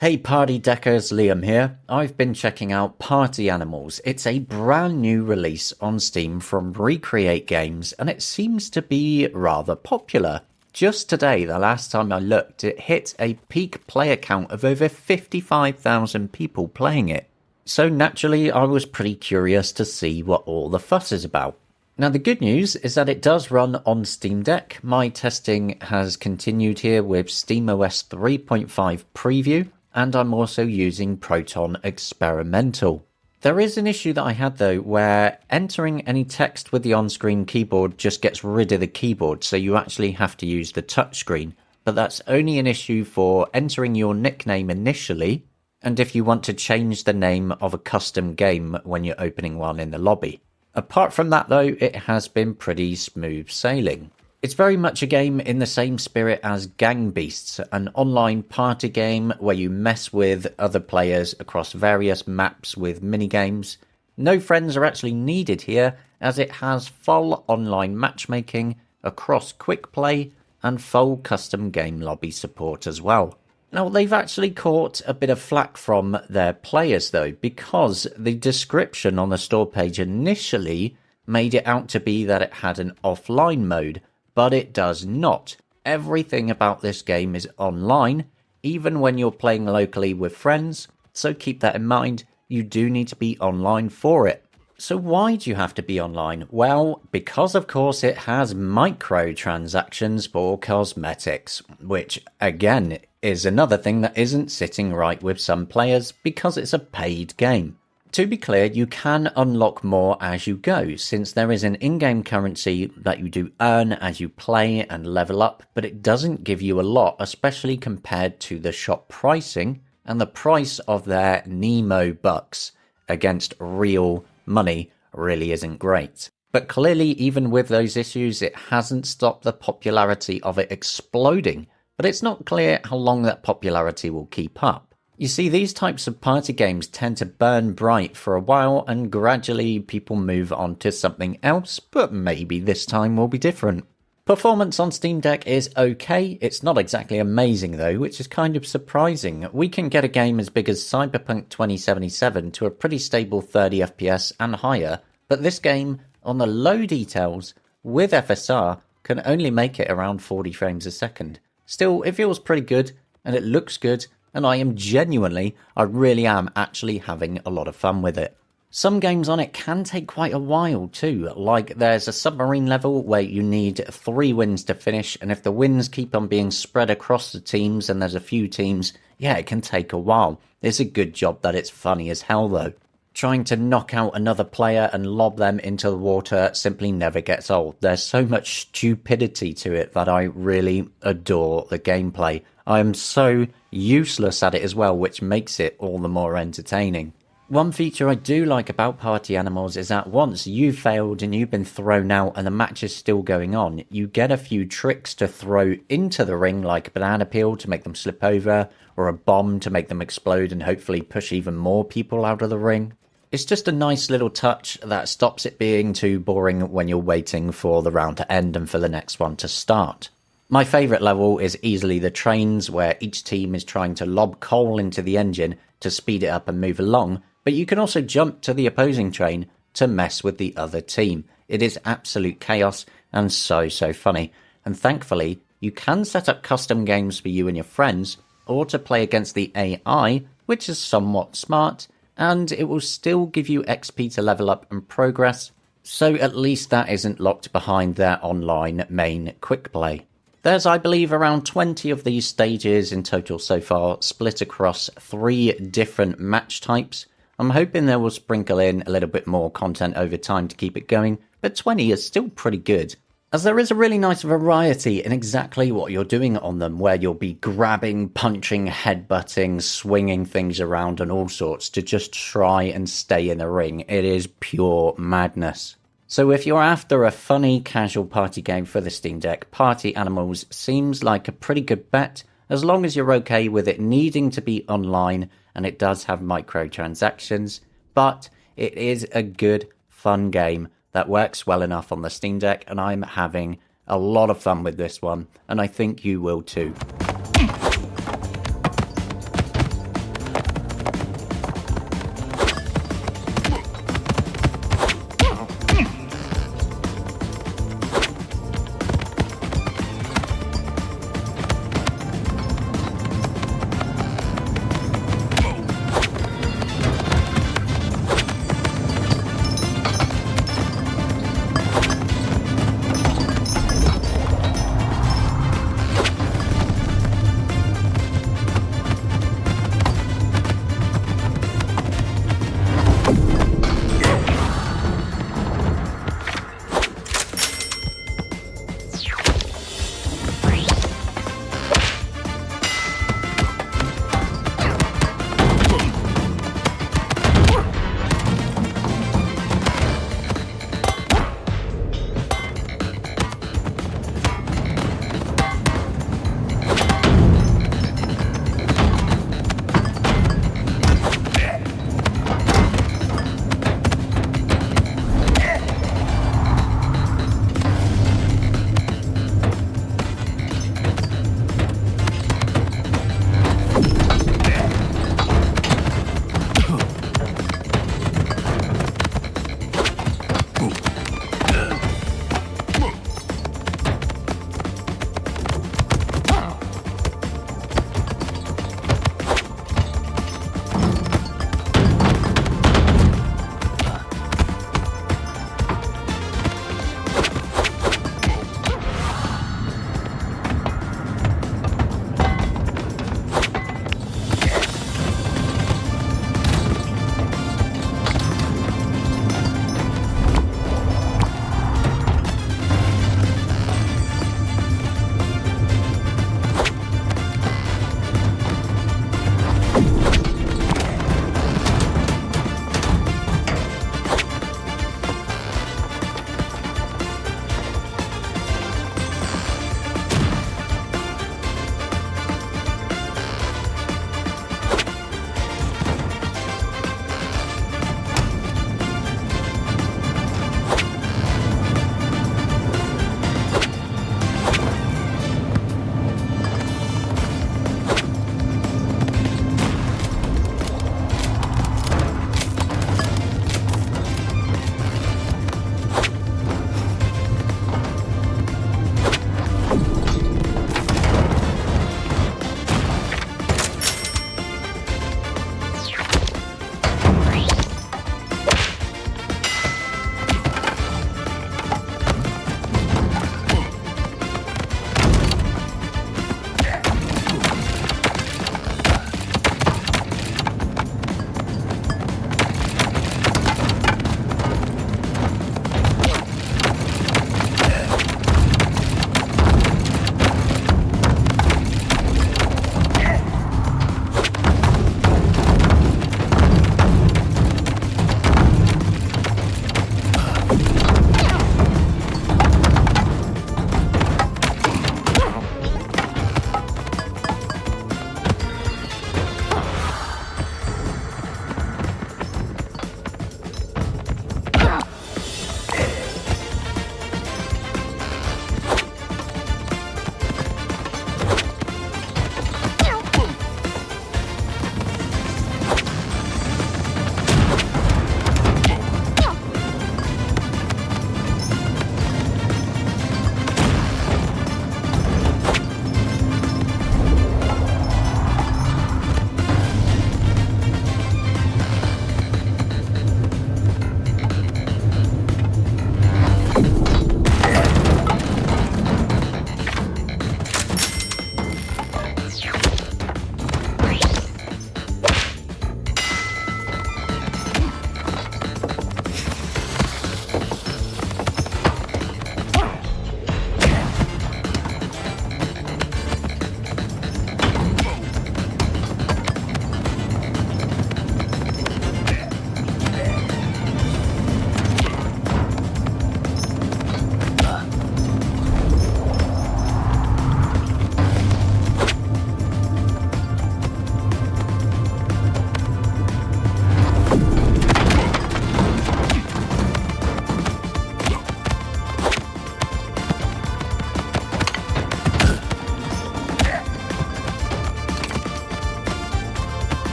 Hey Party Deckers, Liam here. I've been checking out Party Animals. It's a brand new release on Steam from Recreate Games and it seems to be rather popular. Just today, the last time I looked, it hit a peak player count of over 55,000 people playing it. So naturally, I was pretty curious to see what all the fuss is about. Now, the good news is that it does run on Steam Deck. My testing has continued here with SteamOS 3.5 Preview, and I'm also using Proton Experimental. There is an issue that I had though, where entering any text with the on-screen keyboard just gets rid of the keyboard, so you actually have to use the touchscreen. But that's only an issue for entering your nickname initially, and if you want to change the name of a custom game when you're opening one in the lobby. Apart from that though, it has been pretty smooth sailing. It's very much a game in the same spirit as Gang Beasts, an online party game where you mess with other players across various maps with minigames. No friends are actually needed here, as it has full online matchmaking across quick play and full custom game lobby support as well. Now, they've actually caught a bit of flack from their players though, because the description on the store page initially made it out to be that it had an offline mode, but it does not. Everything about this game is online, even when you're playing locally with friends, so keep that in mind, you do need to be online for it. So why do you have to be online? Well, because of course it has microtransactions for cosmetics, which again is another thing that isn't sitting right with some players because it's a paid game. To be clear, you can unlock more as you go, since there is an in-game currency that you do earn as you play and level up, but it doesn't give you a lot, especially compared to the shop pricing and the price of their Nemo bucks against real money really isn't great. But clearly, even with those issues, it hasn't stopped the popularity of it exploding, but it's not clear how long that popularity will keep up. You see, these types of party games tend to burn bright for a while and gradually people move on to something else, but maybe this time will be different. Performance on Steam Deck is okay. It's not exactly amazing though, which is kind of surprising. We can get a game as big as Cyberpunk 2077 to a pretty stable 30 FPS and higher, but this game, on the low details, with FSR, can only make it around 40 frames a second. Still, it feels pretty good, and it looks good, and I really am actually having a lot of fun with it. Some games on it can take quite a while too, like there's a submarine level where you need 3 wins to finish, and if the wins keep on being spread across the teams and there's a few teams, yeah, it can take a while. It's a good job that it's funny as hell though. Trying to knock out another player and lob them into the water simply never gets old. There's so much stupidity to it that I really adore the gameplay. I am so useless at it as well, which makes it all the more entertaining. One feature I do like about Party Animals is that once you've failed and you've been thrown out and the match is still going on, you get a few tricks to throw into the ring, like a banana peel to make them slip over, or a bomb to make them explode and hopefully push even more people out of the ring. It's just a nice little touch that stops it being too boring when you're waiting for the round to end and for the next one to start. My favourite level is easily the trains, where each team is trying to lob coal into the engine to speed it up and move along, but you can also jump to the opposing train to mess with the other team. It is absolute chaos and so funny, and thankfully you can set up custom games for you and your friends, or to play against the AI, which is somewhat smart, and it will still give you XP to level up and progress, so at least that isn't locked behind their online main quick play. There's, I believe, around 20 of these stages in total so far, split across 3 different match types. I'm hoping they will sprinkle in a little bit more content over time to keep it going, but 20 is still pretty good, as there is a really nice variety in exactly what you're doing on them, where you'll be grabbing, punching, headbutting, swinging things around and all sorts to just try and stay in the ring. It is pure madness. So if you're after a funny, casual party game for the Steam Deck, Party Animals seems like a pretty good bet, as long as you're okay with it needing to be online, and it does have microtransactions, but it is a good, fun game that works well enough on the Steam Deck, and I'm having a lot of fun with this one, and I think you will too.